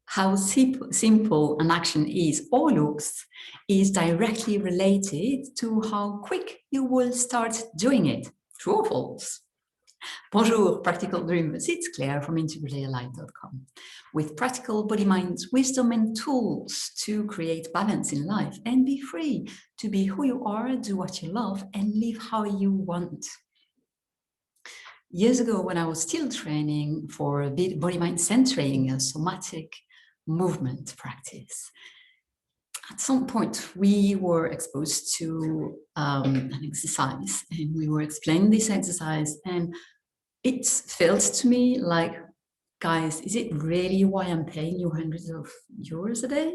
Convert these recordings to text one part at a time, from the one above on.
how simple an action is or looks is directly related to how quick you will start doing it. True or false? Bonjour, practical dreamers. It's Claire from integralalive.com with practical body, mind, wisdom and tools to create balance in life and be free to be who you are, do what you love and live how you want. Years ago, when I was still training for body, mind, centering, a somatic movement practice, at some point we were exposed to an exercise and we were explaining this exercise, and it felt to me like, guys, is it really why I'm paying you hundreds of euros a day?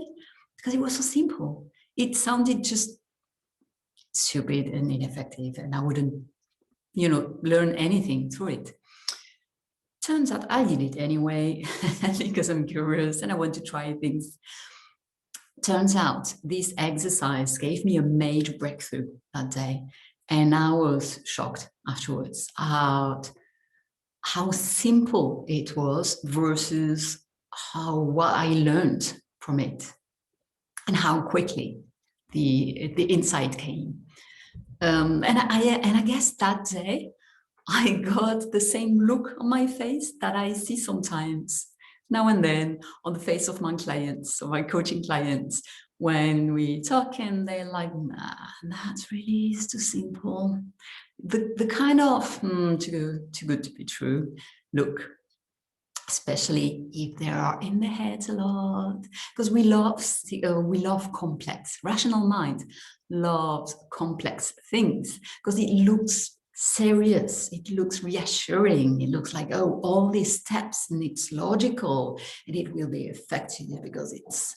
Because it was so simple. It sounded just stupid and ineffective, and I wouldn't, learn anything through it. Turns out I did it anyway because I'm curious and I want to try things. Turns out this exercise gave me a major breakthrough that day, and I was shocked afterwards at how simple it was versus what I learned from it and how quickly the insight came. And I guess that day I got the same look on my face that I see sometimes now and then on the face of my clients or my coaching clients when we talk and they're like, nah, that really is too simple. The kind of too good to be true look, especially if they are in their heads a lot, because we love complex. Rational mind loves complex things because it looks serious, it looks reassuring, it looks like, oh, all these steps and it's logical and it will be effective because it's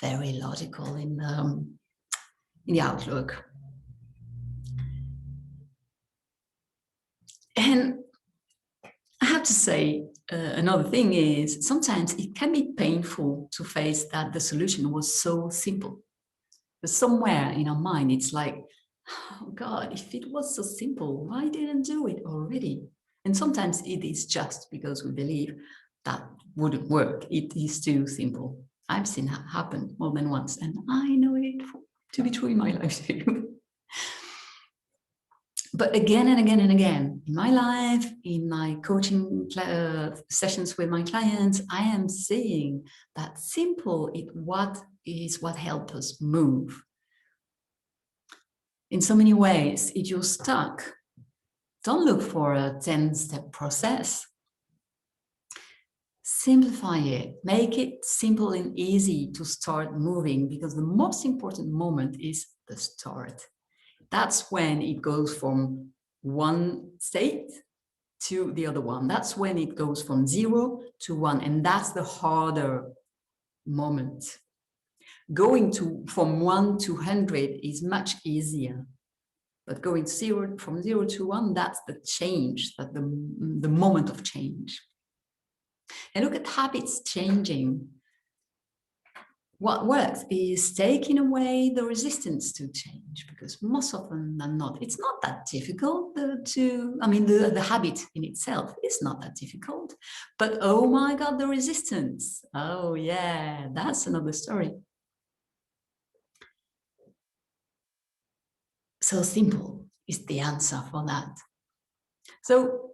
very logical in the outlook. And I have to say, another thing is sometimes it can be painful to face that the solution was so simple. But somewhere in our mind, it's like, oh God, if it was so simple, why didn't do it already? And sometimes it is just because we believe that wouldn't work. It is too simple. I've seen that happen more than once, and I know it to be true in my life too. But again and again and again, in my life, in my coaching sessions with my clients, I am seeing that simple is what helps us move. In so many ways, if you're stuck, don't look for a 10-step process. Simplify it, make it simple and easy to start moving, because the most important moment is the start. That's when it goes from one state to the other one. That's when it goes from 0 to 1. And that's the harder moment. Going from 1 to 100 is much easier. But going from 0 to 1, that's the change, that's the moment of change. And look at habits changing. What works is taking away the resistance to change, because most often than not, it's not that difficult the habit in itself is not that difficult, but oh my God, the resistance. Oh yeah, that's another story. So simple is the answer for that. So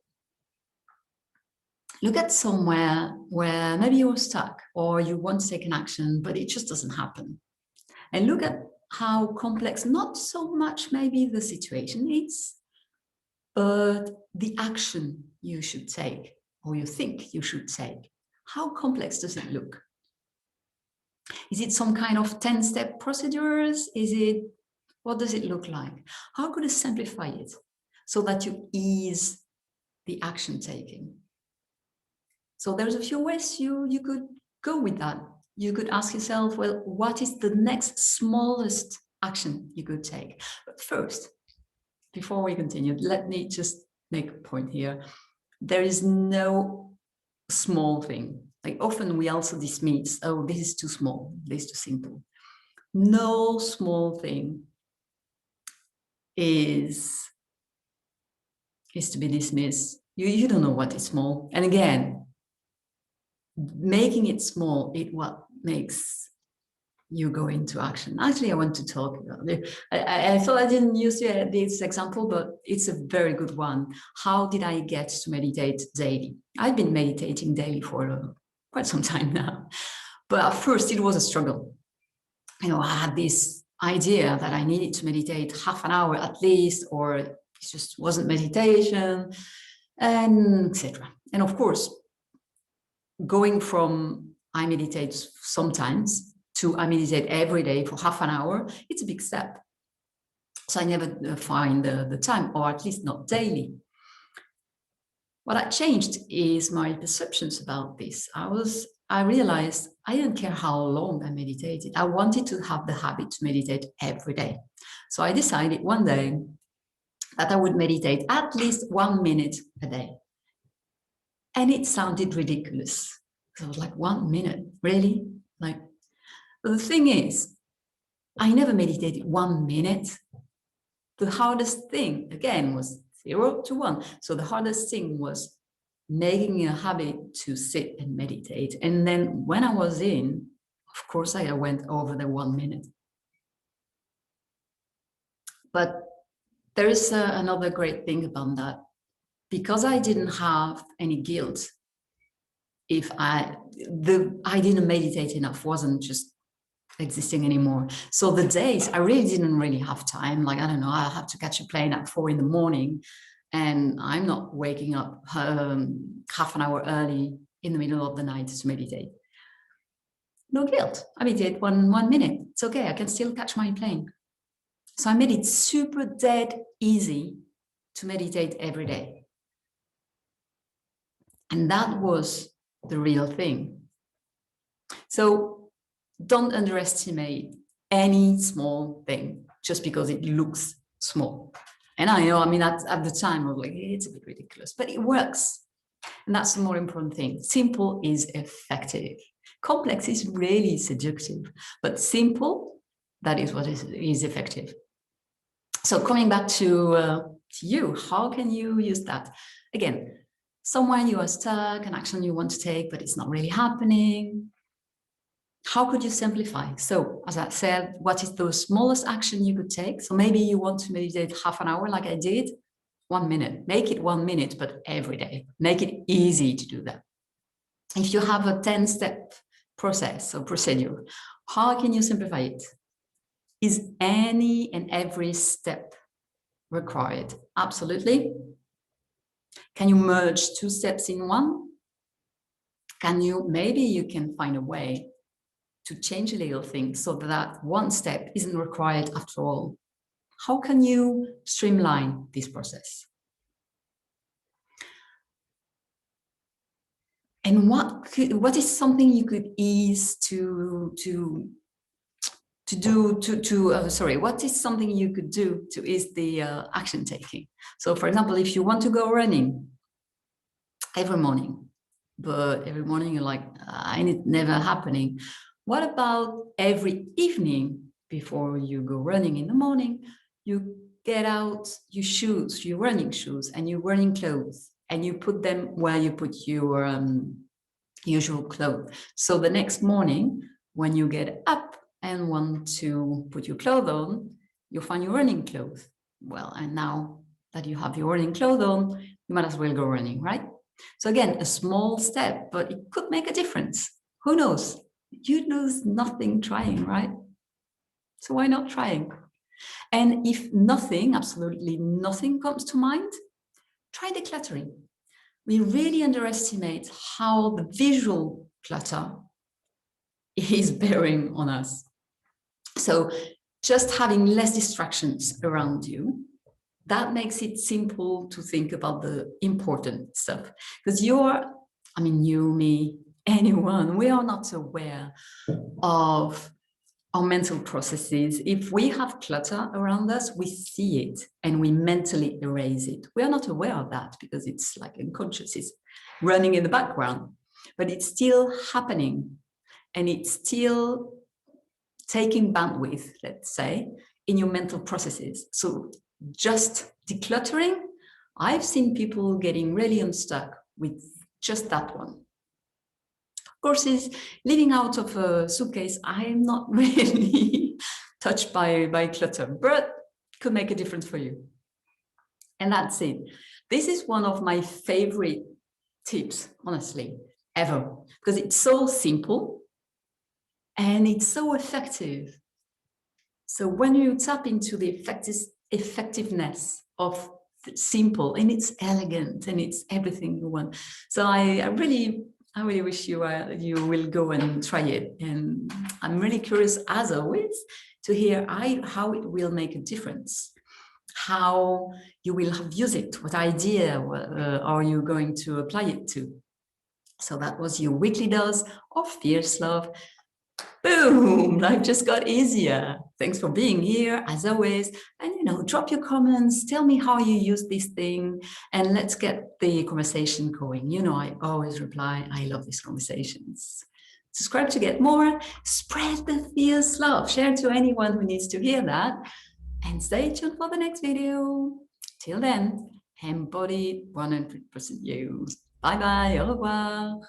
look at somewhere where maybe you're stuck or you want to take an action, but it just doesn't happen. And look at how complex, not so much maybe the situation is, but the action you should take or you think you should take. How complex does it look? Is it some kind of 10-step procedures? What does it look like? How could I simplify it so that you ease the action taking? So there's a few ways you could go with that. You could ask yourself, well, what is the next smallest action you could take? But first, before we continue, let me just make a point here. There is no small thing. Like often we also dismiss, oh, this is too small, this is too simple. No small thing is to be dismissed. You don't know what is small. And again, making it small is what makes you go into action. Actually, I want to talk about it. I thought I didn't use this example, but it's a very good one. How did I get to meditate daily? I've been meditating daily for quite some time now, but at first it was a struggle. I had this idea that I needed to meditate half an hour at least, or it just wasn't meditation, and etc. And of course, going from I meditate sometimes to I meditate every day for half an hour, it's a big step. So I never find the time, or at least not daily. What I changed is my perceptions about this. I realized I didn't care how long I meditated. I wanted to have the habit to meditate every day. So I decided one day that I would meditate at least 1 minute a day. And it sounded ridiculous. So I was like, 1 minute, really? Like, but the thing is, I never meditated 1 minute. The hardest thing, again, was 0 to 1. So the hardest thing was making a habit to sit and meditate. And then when I was in, of course, I went over the 1 minute. But there is another great thing about that. Because I didn't have any guilt, if I didn't meditate enough, wasn't just existing anymore. So the days I really didn't really have time. Like, I don't know, I have to catch a plane at 4 a.m. and I'm not waking up half an hour early in the middle of the night to meditate. No guilt. I meditate one minute. It's okay. I can still catch my plane. So I made it super dead easy to meditate every day. And that was the real thing. So don't underestimate any small thing just because it looks small. And I know, I mean, at the time I was like, it's a bit ridiculous, but it works. And that's the more important thing. Simple is effective. Complex is really seductive, but simple, that is what is effective. So coming back to you, how can you use that? Again, somewhere you are stuck, an action you want to take, but it's not really happening. How could you simplify? So, as I said, what is the smallest action you could take? So maybe you want to meditate half an hour like I did, 1 minute. Make it 1 minute, but every day. Make it easy to do that. If you have a 10-step process or procedure, how can you simplify it? Is any and every step required? Absolutely. Can you merge 2 steps in one? Maybe you can find a way to change a little thing so that 1 step isn't required after all. How can you streamline this process? And what is something you could ease what is something you could do to ease the action taking? So for example, if you want to go running every morning, but every morning you're like, and it's never happening. What about every evening before you go running in the morning, you get out your shoes, your running shoes and your running clothes, and you put them where you put your usual clothes. So the next morning, when you get up and want to put your clothes on, you'll find your running clothes. Well, and now that you have your running clothes on, you might as well go running, right? So again, a small step, but it could make a difference. Who knows? You lose nothing trying, right? So why not trying? And if nothing, absolutely nothing comes to mind, try decluttering. We really underestimate how the visual clutter is bearing on us. So just having less distractions around you, that makes it simple to think about the important stuff. Because you, me, anyone, we are not aware of our mental processes. If we have clutter around us, we see it and we mentally erase it. We are not aware of that because it's like unconscious, it's running in the background, but it's still happening and it's still taking bandwidth, let's say, in your mental processes. So just decluttering, I've seen people getting really unstuck with just that one. course, is living out of a suitcase. I'm not really touched by clutter, but could make a difference for you. And that's it. This is one of my favorite tips, honestly, ever, because it's so simple and it's so effective. So when you tap into the effectiveness of simple, and it's elegant and it's everything you want. So I really wish you will go and try it. And I'm really curious, as always, to hear how it will make a difference, how you will have used it, what idea are you going to apply it to. So that was your weekly dose of fierce love. Boom, life just got easier. Thanks for being here, as always. And, drop your comments, tell me how you use this thing, and let's get the conversation going. I always reply. I love these conversations. Subscribe to get more. Spread the fierce love. Share to anyone who needs to hear that. And stay tuned for the next video. Till then, embody 100% you. Bye-bye. Au revoir.